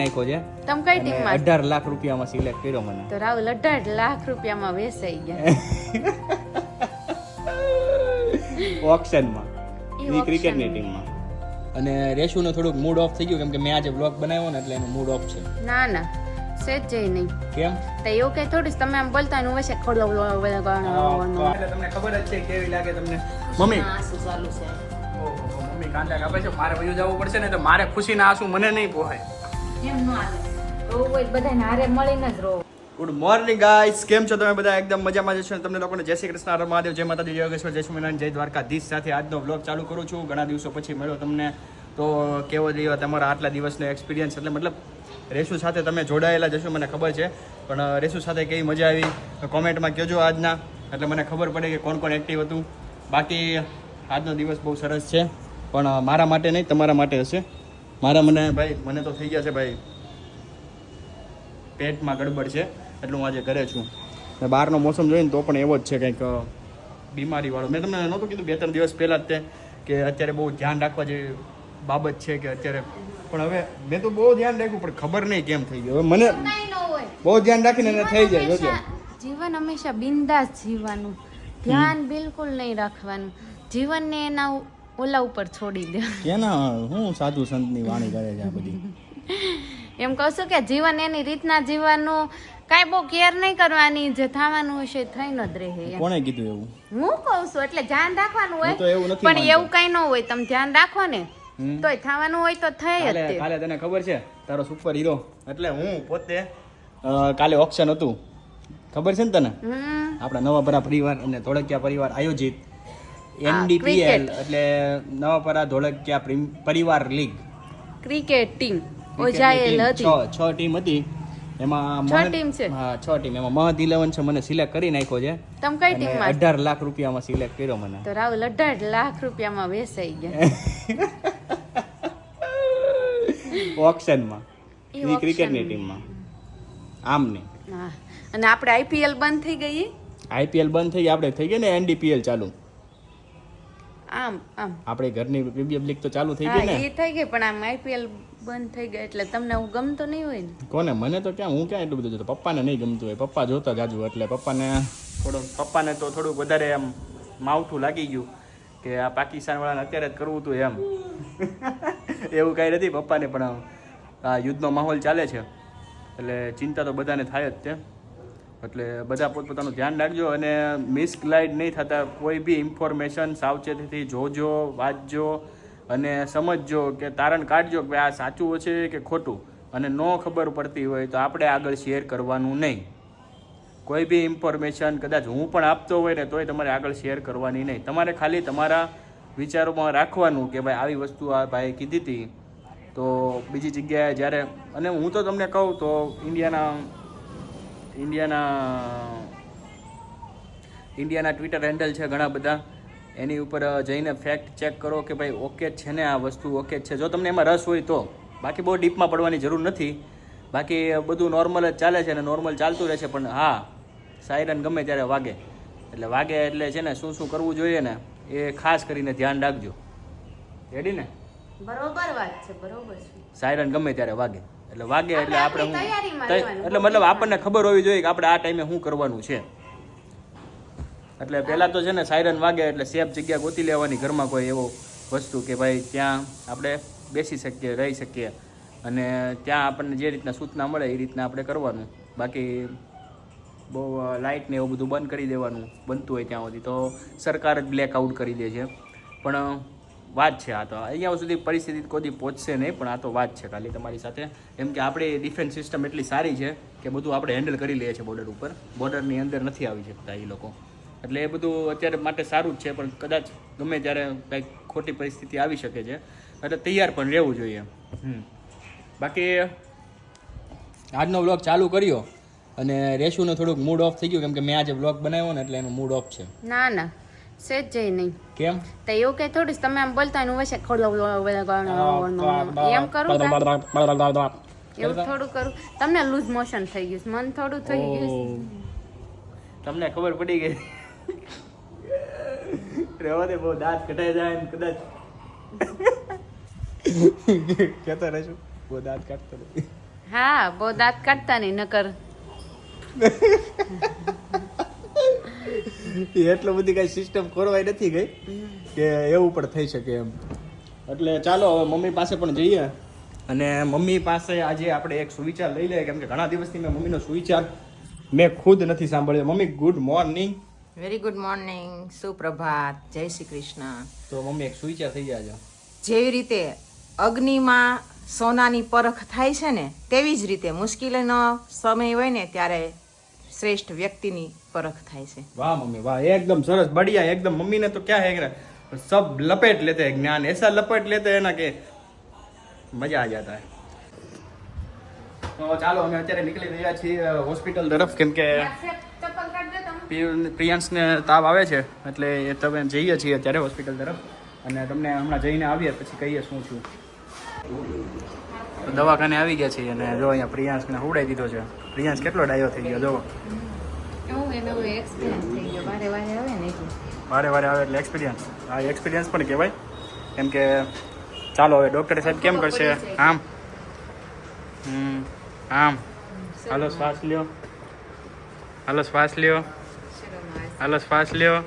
નાખ્યો છે. તમે કઈ ટીમમાં? 18 લાખ રૂપિયામાં સિલેક્ટ કર્યો મને. તો રાહુલ 18 લાખ રૂપિયામાં વેચાઈ ગયા ઓક્શનમાં ઈ ક્રિકેટની ટીમમાં. અને રેશુનો થોડુંક મૂડ ઓફ થઈ ગયું કેમ કે મેં આજે બ્લોગ બનાવ્યો ને એટલે એનો મૂડ ઓફ છે. ના ના સેજ જઈ નહીં. કેમ? તો એવું કઈ થોડું તમે આમ બોલતા ને વસે ખોડો એટલે તમને ખબર જ છે કેવી લાગે તમને. મમ્મી આંસુ ચાલુ છે. ઓહો મમ્મી કાંટા કાપે છે. મારે વયું જવું પડશે ને તો મારે ખુશીના આંસુ મને નહીં પોહાય. કેમ ન હાલે? રોવું હોય બધાને હારે મળીને જ રોવું. ગુડ મોર્નિંગ ગાઈસ, કેમ છો તમે બધા? એકદમ મજામાં જશો. તમને લોકોને જય શ્રી કૃષ્ણ, હર મહાદેવ, જય માતાજી, જય યોગેશ્વર, જય સ્વામિનારાયણ, જય દ્વારકાધીશ સાથે આજનો વ્લોગ ચાલુ કરું છું. ઘણા દિવસો પછી મળ્યો તમને, તો કેવો રહ્યો તમારા આટલા દિવસનો એક્સપિરિયન્સ? એટલે મતલબ રેશુ સાથે તમે જોડાયેલા જશો મને ખબર છે, પણ રેશુ સાથે કેવી મજા આવી કોમેન્ટમાં કહેજો આજના, એટલે મને ખબર પડે કે કોણ કોણ એક્ટિવ હતું. બાકી આજનો દિવસ બહુ સરસ છે, પણ મારા માટે નહીં, તમારા માટે હશે. મને તો થઈ ગયા છે ભાઈ, પેટમાં ગડબડ છે, એટલે હું આજે ઘરે છું. બહારનો મોસમ જોઈને તો પણ એવો જ છે કંઈક બીમારીવાળો. મેં તમને નહોતું કીધું 2-3 દિવસ પહેલાં જ તે કે અત્યારે બહુ ધ્યાન રાખવા જેવી બાબત છે કે અત્યારે, પણ હવે મેં તો બહુ ધ્યાન રાખ્યું પણ ખબર નહીં કેમ થઈ ગયું. હવે મને બહુ ધ્યાન રાખીને એને થઈ જાય. જોજો, જીવન હંમેશા બિંદાસ જીવવાનું, ધ્યાન બિલકુલ નહીં રાખવાનું, જીવનને એના ઓલા ઉપર છોડી દે. કેના હું સાધુ સંતની વાણી કરે છે આ બધી. એમ કહું છું કે જીવન એની રીતના જીવવાનું, કાંઈ બહુ કેર નહીં કરવાની, જે થવાનું હશે થઈને જ રહે. કોણે કીધું એવું? હું કહું છું એટલે ધ્યાન રાખવાનું હોય, તો એવું નથી, પણ એવું કઈ ન હોય. તમે ધ્યાન રાખો ને તોય થવાનું હોય તો થઈ જ. કાલે તને ખબર છે તારો સુપર હીરો એટલે હું પોતે, કાલે ઓક્શન હતું, ખબર છે ને તને? આપણા નવાપરા પરિવાર અને ધોળકિયા પરિવાર આયોજિત NDPL એટલે નવાપરા ધોળકિયા પરિવાર લીગ ક્રિકેટ ટીમ ઓજાયેલ હતી. 6 ટીમ હતી એમાં. 6 ટીમ છે. હા 6 ટીમ. એમાં મહદ 11 છે, મને સિલેક્ટ કરી નાખ્યો છે. તમે કઈ ટીમમાં? 18 લાખ રૂપિયામાં સિલેક્ટ કર્યો મને. તો રાહુલ 18 લાખ રૂપિયામાં વેચાઈ ગયા ઓક્શનમાં ઈ ક્રિકેટની ટીમમાં. આમ નહીં. હા, અને આપણે IPL બંધ થઈ ગઈ. IPL બંધ થઈ ગઈ, આપણે થઈ ગઈ ને NDPL ચાલુ. આમ આપણે ઘરની પ્રીમિયર લીગ તો ચાલુ થઈ ગઈ ને. એ થઈ ગઈ, પણ આમ IPL બંધ થઈ ગઈ એટલે તમને હું ગમતો નહીં હોય ને? કોને? મને તો ક્યાં, હું ક્યાં એટલું બધું જોતો. પપ્પાને નહીં ગમતું હોય, પપ્પા જોતા જાજુ, એટલે પપ્પાને તો થોડુંક વધારે એમ માવઠું લાગી ગયું કે આ પાકિસ્તાન વાળાને અત્યારે જ કરવું હતું એમ. એવું કાંઈ નથી પપ્પાને, પણ આ યુદ્ધનો માહોલ ચાલે છે એટલે ચિંતા તો બધાને થાય જ છે. એટલે બધા પોતપોતાનું ધ્યાન રાખજો અને મિસગાઈડ નહીં થતા. કોઈ બી ઇન્ફોર્મેશન સાવચેતીથી જોજો, વાંચજો અને સમજજો કે તારણ કાઢજો કે આ સાચું છે કે ખોટું. અને ન ખબર પડતી હોય તો આપણે આગળ શેર કરવાનું નહીં. કોઈ બી ઇન્ફોર્મેશન કદાચ હું પણ આપતો હોય ને તોય તમારે આગળ શેર કરવાની નહીં. તમારે ખાલી તમારા વિચારોમાં રાખવાનું કે ભાઈ આવી વસ્તુ આ ભાઈ કીધી હતી તો બીજી જગ્યાએ જ્યારે, અને હું તો તમને કહું તો ઇન્ડિયાના ટ્વિટર હેન્ડલ છે ઘણા બધા, એની ઉપર જઈને ફેક્ટ ચેક કરો કે ભાઈ ઓકે જ છે ને આ વસ્તુ, ઓકે જ છે. જો તમને એમાં રસ હોય તો, બાકી બહુ ડીપમાં પડવાની જરૂર નથી. બાકી બધું નોર્મલ જ ચાલે છે અને નોર્મલ ચાલતું રહે છે. પણ હા, સાયરન ગમે ત્યારે વાગે એટલે છે ને શું શું કરવું જોઈએ ને એ ખાસ કરીને ધ્યાન રાખજો. રેડી ને? બરોબર વાત છે, બરોબર છે. સાયરન ગમે ત્યારે વાગે એટલે આપણે એટલે મતલબ આપણને ખબર હોવી જોઈએ કે આપણે આ ટાઈમે શું કરવાનું છે. એટલે પહેલાં તો છે ને સાયરન વાગે એટલે સેફ જગ્યા ગોતી લેવાની, ઘરમાં કોઈ એવો વસ્તુ કે ભાઈ ત્યાં આપણે બેસી શકીએ, રહી શકીએ, અને ત્યાં આપણને જે રીતના સૂચના મળે એ રીતના આપણે કરવાનું. બાકી બહુ લાઇટ ને એવું બધું બંધ કરી દેવાનું, બનતું હોય ત્યાં સુધી. તો સરકાર જ બ્લેકઆઉટ કરી દે છે. પણ વાત છે આ તો, અહીંયા સુધી પરિસ્થિતિ કોઈ પહોંચશે નહીં, પણ આ તો વાત છે ખાલી તમારી સાથે. એમ કે આપણી ડિફેન્સ સિસ્ટમ એટલી સારી છે કે બધું આપણે હેન્ડલ કરી લઈએ છીએ બોર્ડર ઉપર. બોર્ડરની અંદર નથી આવી શકતા એ લોકો, એટલે એ બધું અત્યારે માટે સારું જ છે. પણ કદાચ ગમે ત્યારે કંઈક ખોટી પરિસ્થિતિ આવી શકે છે, એટલે તૈયાર પણ રહેવું જોઈએ. બાકી આજનો વ્લોગ ચાલુ કર્યો અને રેશુનો થોડુંક મૂડ ઓફ થઈ ગયું કેમ કે મેં આજે વ્લોગ બનાવ્યો ને એટલે એનું મૂડ ઓફ છે. ના ના સેજ જઈ નહીં. કેમ? તો એવું કઈ થોડું તમે આમ બોલતા ને વસે ખોડો એમ કરું, એવું થોડું કરું. તમને લૂઝ મોશન થઈ ગયું, મન થોડું થઈ ગયું. તમને ખબર પડી ગઈ? રહેવા દે, બહુ દાંત કટાઈ જાય ને કદાચ કહેતો રહેશું, બહુ દાંત કાઢતો હા બહુ દાંત કાઢતા નહીં નકર એટલું બધી કઈ સિસ્ટમ ખોરવાઈ નથી ગઈ કે એવું પણ થઈ શકે એમ. એટલે ચાલો હવે મમ્મી પાસે પણ જઈએ અને મમ્મી પાસે આજે આપણે એક સુવિચાર લઈ લઈએ, કેમ કે ઘણા દિવસથી મેં મમ્મીનો સુવિચાર મેં ખુદ નથી સાંભળ્યો. મમ્મી good morning. Very good morning, સુપ્રભાત, જય શ્રી કૃષ્ણ. તો મમ્મી એક સુવિચાર થઈ જાય છે. જેવી રીતે અગ્નિમાં સોનાની પરખ થાય છે ને, તેવી જ રીતે મુશ્કેલીનો સમય હોય ને ત્યારે શ્રેષ્ઠ વ્યક્તિની પરખ થાય છે. વાહ મમ્મી વાહ, એકદમ સરસ, બઢિયા એકદમ. મમ્મી ને તો क्या है सब लपेट लेते हैं ज्ञान, ऐसा लपेट लेते हैं ना कि मजा आ जाता है. તો ચાલો અમે અત્યારે નીકળી રહ્યા છીએ હોસ્પિટલ તરફ, કેમ કે પ્રિયાંશને તાવ આવે છે એટલે એ તમે જઈએ છીએ અત્યારે હોસ્પિટલ તરફ અને તમને હમણાં જઈને આવીએ પછી કહીએ શું છું. દવાખાને આવી ગયા છીએ અને જો અહીંયા પ્રિયાંશને હુવડાવી દીધો છે. પ્રિયાંશ કેટલો ડાયો થઈ ગયો જો. વારે વારે આવે એટલે એક્સપિરિયન્સ. આ એક્સપિરિયન્સ પણ કહેવાય, કેમ કે ચાલો હવે ડૉક્ટર સાહેબ કેમ કરશે, આમ આમ હાલો શ્વાસ લ્યો, હાલો શ્વાસ લ્યો, હાલો શ્વાસ લ્યો.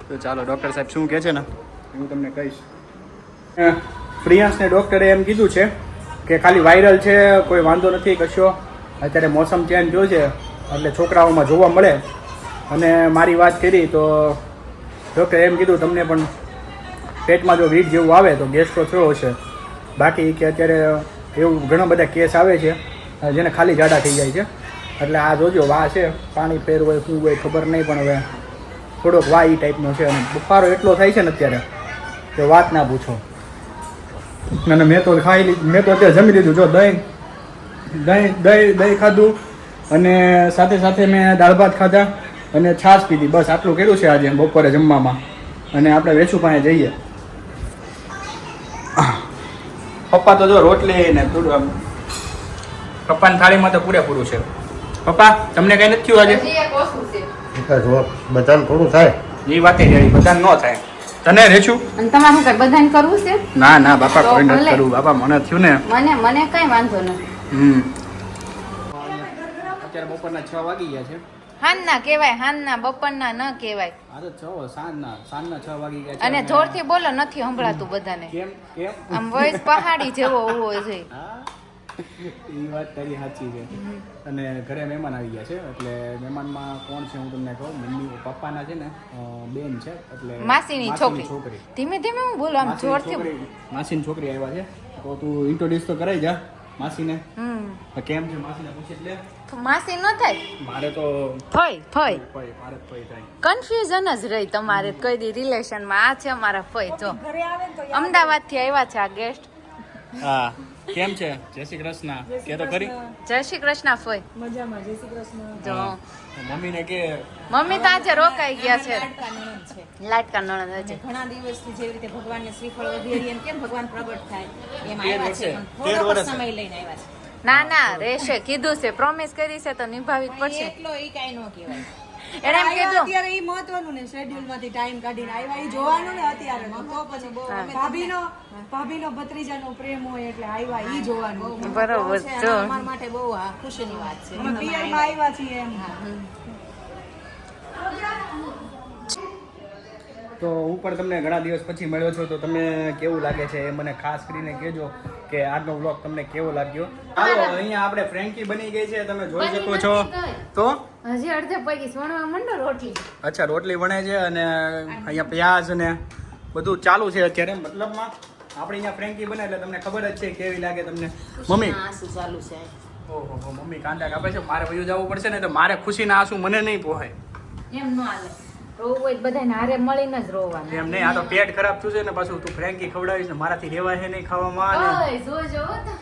તો ચાલો ડૉક્ટર સાહેબ શું કહે છે ને હું તમને કહીશ. પ્રિયાંશને ડૉક્ટરે એમ કીધું છે કે ખાલી વાયરલ છે, કોઈ વાંધો નથી કશો. અત્યારે મોસમ ચેન્જ થયો છે એટલે છોકરાઓમાં જોવા મળે. અને મારી વાત કરી તો ડૉક્ટરે એમ કીધું તમને પણ પેટમાં જો વીટ જેવું આવે તો ગેસ તો થયો હશે. બાકી કે અત્યારે એવું ઘણા બધા કેસ આવે છે જેને ખાલી જાડા થઈ જાય છે. એટલે આ જોજો વાહ છે, પાણી ફેર હોય શું હોય ખબર નહીં, પણ હવે થોડોક વાહ એ ટાઈપનો છે. અને બુખારો એટલો થાય છે ને અત્યારે કે વાત ના પૂછો. અને મેં તો અત્યારે જમી લીધું. જો દહીં ખાધું અને સાથે સાથે મેં દાળ ભાત ખાધા અને છાશ પીધી. બસ આટલું કર્યું છે આજે બપોરે જમવામાં. અને આપણે વેચું પાસે જઈએ. પપ્પા તો જો રોટલી ને થોડું આમ પપ્પાની થાળીમાં તો પૂરેપૂરું છે. પપ્પા તમને કઈ નથી થયું આજે? બધાને થોડું થાય એ વાત બધાને ન થાય. તને રેચું અને તમારે શું કઈ બધાને કરવું છે? ના ના બાપા કોઈ નથી કરવું. બાપા મને થયું ને મને કઈ વાંધો નથી. અત્યારે બપોરના 6 વાગી ગયા છે. હાનના કહેવાય, હાનના બપોરના ન કહેવાય. આ તો સાંજના 6 વાગી ગયા છે. અને જોરથી બોલો, નથી સંભળાતું બધાને. કેમ કેમ આમ વોઇસ પહાડી જેવો હોવો જોઈએ. એ વાત તારી સાચી છે. અને ઘરે મહેમાન આવી ગયા છે એટલે મહેમાનમાં કોણ છે હું તમને કહું. મમ્મી પપ્પાના છે ને બેન છે, એટલે માસીની છોકરી. ધીમે ધીમે હું બોલો, આમ જોરથી. માસીની છોકરી આવ્યા છે તો તું ઇન્ટ્રોડ્યુસ તો કરાઈ જા માસીને. કેમ છે માસીને પૂછી લે. માસી ન થાય, મારે તો ફઈ મારે ફઈ થાય. કન્ફ્યુઝન જ રહી તમારે કઈ દી રિલેશનમાં. આ છે અમારા ફઈ. જો અમદાવાદ થી આવ્યા છે આ ગેસ્ટ. હા કેમ છે? જય શ્રી કૃષ્ણ કે તો ખરી. જય શ્રી કૃષ્ણ ફઈ. મજામાં, જય શ્રી કૃષ્ણ. જો મમ્મીને કે મમ્મી તો આજે રોકાઈ ગયા છે. લાડકા નણંદ છે. ઘણા દિવસથી જેવી રીતે ભગવાનને શ્રીફળ વધેરી એમ કેમ ભગવાન પ્રગટ થાય એમ તેર આવ્યા છે, વર્ષે, પણ થોડોક વર્ષે. સમય લઈને આવ્યા છે. ના ના રહેશે, કીધું છે, પ્રોમિસ કરી છે તો નિભાવી જ પડશે. એટલો ઈ કાંઈ ન કહેવાય. એને એમ આવ્યા કીધું અત્યારે ઈ મહત્વનું ને, શેડ્યુલ માંથી ટાઈમ કાઢીને આવ્યા ઈ જોવાનું ને અત્યારે. તો પછી બહુ ભાભીનો ભત્રીજાનો પ્રેમ હોય એટલે આવ્યા ઈ જોવાનું. બરોબર. છે, જો અને અમારા માટે બહુ આ ખુશીની વાત છે. અમે પિયરમાં આવ્યા છીએ એમ. તો હું પણ તમને ઘણા દિવસ પછી મળ્યો છું તો તમને કેવું લાગે છે એ મને ખાસ કરીને કહેજો કે આજનો વ્લોગ તમને કેવો લાગ્યો. ચાલો અહીંયા આપણે ફ્રેન્કી બની ગઈ છે, તમે જોઈ શકો છો. તો હજી અડધે પૈકી સોણવા મંડો રોટલી. અચ્છા રોટલી બને છે અને અહીંયા પ્યાજ અને બધું ચાલુ છે અત્યારે. મતલબમાં આપણે અહીંયા ફ્રેન્કી બને એટલે તમને ખબર જ છે કેવી લાગે તમને. મમ્મી આંસુ ચાલુ છે. ઓહો મમ્મી કાંદા કાપે છે. મારે વયું જવું પડશે ને તો મારે ખુશીના આંસુ મને નહીં પોહાય. એમ ન હાલે. રોવું હોય બધાને હારે મળીને જ રોવાનું. એમ નહીં, આ તો પેટ ખરાબ થયું છે ને પાછું તું ફ્રેન્કી ખવડાવીશ ને મારાથી રેવાય નહીં ખાવામાં. ઓય જોજો તો.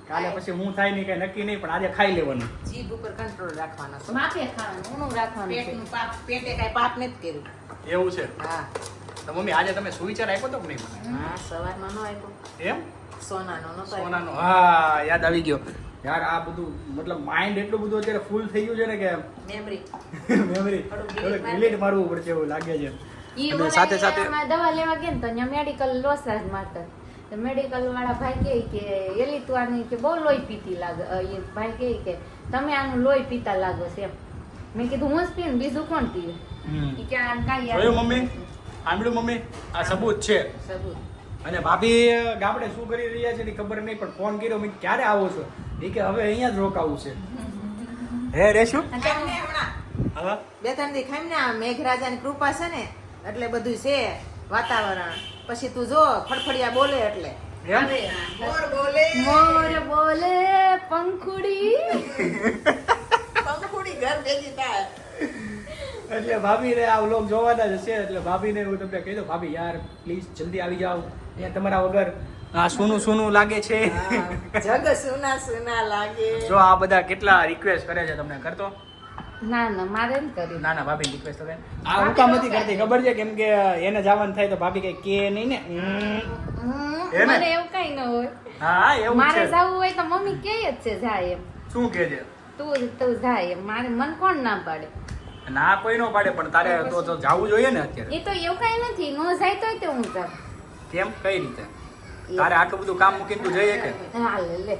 કાલે પછી હું થાય નહીં કઈ નક્કી નહીં, પણ આજે ખાઈ લેવાનું. જીભ ઉપર કંટ્રોલ રાખવાનો છે. માથે ખાવાનું, ઊનું રાખવાનું છે. પેટનું પાપ, પેટે કાંઈ પાપ નથી કર્યું. એવું છે. હા તો મમ્મી આજે તમે સુવિચાર આપ્યો તો કે નહીં મને? હા, સવારમાં ન આપ્યો. એમ સોનાનો નતો આપ્યો. સોનાનો, હા યાદ આવી ગયો યાર. આ બધું મતલબ માઇન્ડ એટલું બધું અત્યારે ફૂલ થઈ ગયું છે ને કે મેમરી. મેમરી થોડુંક ડિલીટ મારવું પડશે એવું લાગે છે. ઈ અને સાથે સાથે ઓલા દવા લેવા ગયા ને તો અહીંયા મેડિકલ લોસ જ મારતા. તો મેડિકલ વાળા ભાઈ કહે કે એલી તું આની કે બહુ લોહી પીતી લાગે એ ભાઈ કહે કે તમે આનું લોહી પીતા લાગો છે એમ. મેં કીધું હું જ પીને બીજું કોણ પીવે? ઈ કે આને કાંઈ યાદ જોયું મમ્મી? સાંભળ્યું મમ્મી? આ સબૂત છે. સબૂત. અને ભાભી ગામડે શું કરી રહ્યા છે એની ખબર નહીં, પણ ફોન કર્યો મેં ક્યારે આવો છો? એ કે હવે અહીંયા જ રોકાવું છે. હે રેશું? હા 2-3 દી ખાઈને આ મેઘરાજાની કૃપા છે ને એટલે બધું છે વાતાવરણ. પછી તું જો ફડફડિયા બોલે એટલે એમ? મોર બોલે મોર બોલે પંખુડી. પંખુડી ઘર ભેગી થાય. એટલે ભાભીને આ વ્લોગ જોવાના જ છે, એટલે ભાભીને હું તમને કહી દઉં, ભાભી યાર પ્લીઝ જલ્દી આવી જાઓ, અહીંયા તમારા વગર આ સોનું સોનું લાગે છે. જગ સુના સુના લાગે. જો આ બધા કેટલા રિક્વેસ્ટ કરે છે, તમને કરતો? ના ના મારે ન કર્યું. ના ના ભાભી રિક્વેસ્ટ કરે. આ હું કામ નથી કરતી ખબર છે? કેમ કે એને જવાનું થાય તો ભાભી કઈ કે નહીં ને. હે ને? મને એવું કઈ ન હોય. હા એવું મારે છે. જવું હોય તો મમ્મી કહે જ છે જાય એમ. શું કે છે? તું જાય એમ. મારે મન કોણ ના પાડે? ના કોઈ નો પાડે, પણ તારે તો જવું જોઈએ ને અત્યારે. એ તો એવું કઈ નથી. નો જાય તોય તે હું જાઉં. કેમ? કઈ રીતે? તારે આટલું બધું કામ મૂકીને તું જઈએ કે? હાલ લે.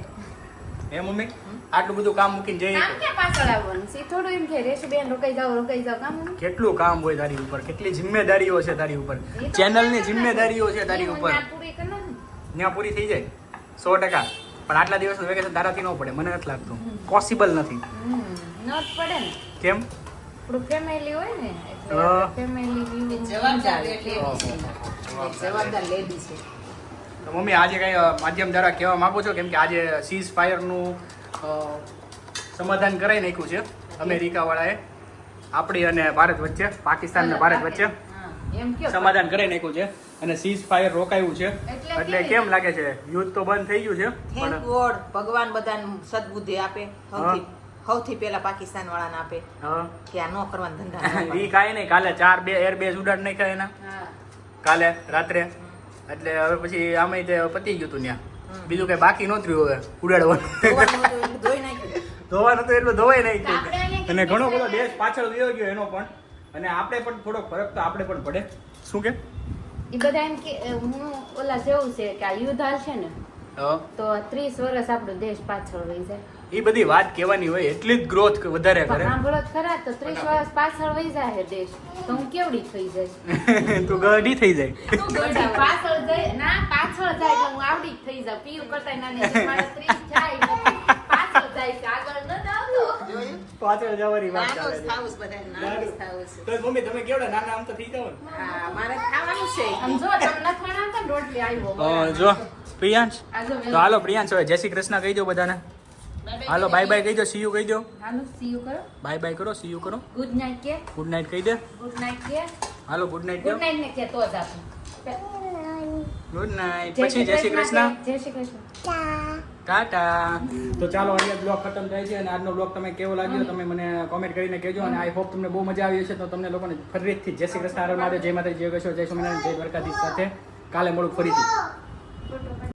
હે મમ્મી? આટલું બધું કામ મૂકીને જઈએ કામ કે? ક્યાં પાછળ આવવાનું છે? થોડું એમ કે રેશુ બેન રોકાઈ જાવ કામ નહીં. કેટલું કામ હોય તારી ઉપર, કેટલી જિમ્મેદારીઓ છે તારી ઉપર, એ તો ચેનલની જિમ્મેદારીઓ છે તારી એ હું ઉપર. ત્યાં પૂરી કરી નાખું. ત્યાં પૂરી થઈ જાય 100%. પણ આટલા દિવસનું વેકેશન તારાથી ન પડે, મને નથી લાગતું. પોસિબલ નથી. ન જ પડે ને. કેમ? આપણું ફેમિલી હોય ને એટલે હા. ફેમિલી જવાબદાર લેડી છે. તો મમ્મી આજે કઈ માધ્યમ દ્વારા કહેવા માંગુ છો? કેમ કે આજે સીઝ ફાયરનું સમાધાન કરાવી નાખ્યું છે અમેરિકા વાળાએ આપણી અને ભારત વચ્ચે, પાકિસ્તાન અને ભારત વચ્ચે એમ કયો સમાધાન કરી નાખ્યું છે અને સીઝ ફાયર રોકાયું છે. એટલે એટલે કેમ લાગે છે? યુદ્ધ તો બંધ થઈ ગયું છે, થેન્ક પણ ગોડ ભગવાન બધાને સદબુદ્ધિ આપે. સૌથી પહેલા પાકિસ્તાન વાળાને આપે હા, કે આ ન કરવાના ધંધા ન ઈ કાંઈ નહીં. કાલે 4 એરબેઝ ઉડાડ નાખ્યા એના હા કાલે રાત્રે. એટલે હવે પછી આમે તે પતી ગયું હતું ત્યાં. બીજું કઈ બાકી નહોતું હવે ઉડાડવાનું. કરવાનું. ધોઈ નાખ્યું. ધોવાનું તો એટલું ધોવાય નહીં. આપણે અહીંયા અને ઘણો બધો દેશ પાછળ વયો ગયો એનો પણ, અને આપણે પણ થોડોક ફરક તો આપણે પણ પડે. શું કે? એ બધા એમ કે હું ઓલા જેવું છે કે આ યુદ્ધ હાલશે ને તો 30 વર્ષ આપણો દેશ પાછળ રહી જાય. એ બધી વાત કહેવાની હોય, એટલી જ ગ્રોથ વધારે પણ કરે. સાંભળો જ ખરા તો 30 વર્ષ પાછળ વહી જાય દેશ તો હું કેવડી થઈ જઈશ. તું ગડી થઈ જાય. ગોડા પાછળ જાય ના પાછળ જાય તો હું આવડી જ થઈ જાઉં. પીયું કરતા નાની છે. મારા 30 જાય નથી. પાછળ જાય છે, આગળ ન આવતો. જોયું? પાછળ જવાની વાત નાનું જ ચાલે થાવું છે બધાને, નાનું જ થાવું છે. તો મમ્મી તમે કેવડા નાના આમ તો થઈ જાવ ને. હા, મારે ખાવાનું છે. આમ જો તમને થોડા ને રોટલી આવ્યો. જો પ્રિયાંશ, આ જો તો હાલો પ્રિયાંશ હવે જય શ્રી કૃષ્ણ કહી દો બધાને. હાલો બાય બાય કહી દો, સી યુ કહી દો. હાલો સી યુ કરો. બાય બાય કરો, સી યુ કરો. ગુડ નાઈટ કે ગુડ નાઇટ કહી દે. ગુડ નાઈટ કે હાલો ગુડ નાઇટ ગુડ કહો. નાઈટ ને કે તો જ આપું. Good night. પછી જય શ્રી કૃષ્ણ. જય શ્રી કૃષ્ણ. ટાટા. તો ચાલો અહીંયા બ્લોગ ખતમ થાય છે, અને આજનો બ્લોગ તમે કેવો લાગ્યો તમે મને કોમેન્ટ કરીને કહેજો. અને આઈ હોપ તમને બહુ મજા આવી હશે. તો તમને લોકોને ફરીથી જય શ્રી કૃષ્ણ, હર મહાદેવ, જય માતાજી, જય ગશો, જય સ્વામિનારાયણ, જય દ્વારકાધીશ સાથે કાલે મળું ફરીથી.